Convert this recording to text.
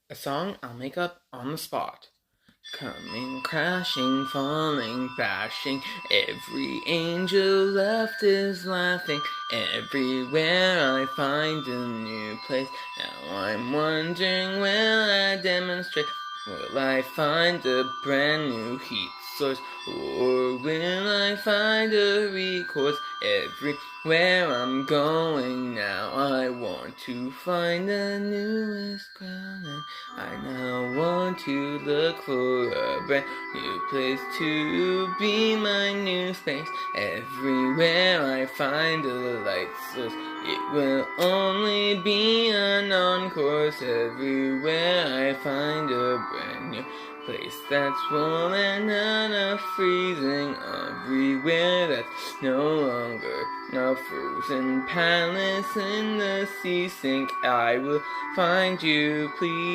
A song I'll make up on the spot. Coming, crashing, falling, bashing. Every angel left is laughing. Everywhere I find a new place. Now I'm wondering, will I demonstrate? Will I find a brand new heat source? Or will I find a recourse? Everywhere I'm going now, I want to find the newest ground, and I now want to look for a brand new place to be my new space. Everywhere I find a light source, it will only be an on-course. Everywhere I find a brand new place that's warm and not a freezing. Everywhere that's no longer a frozen palace in the sea sink. I will find you, please.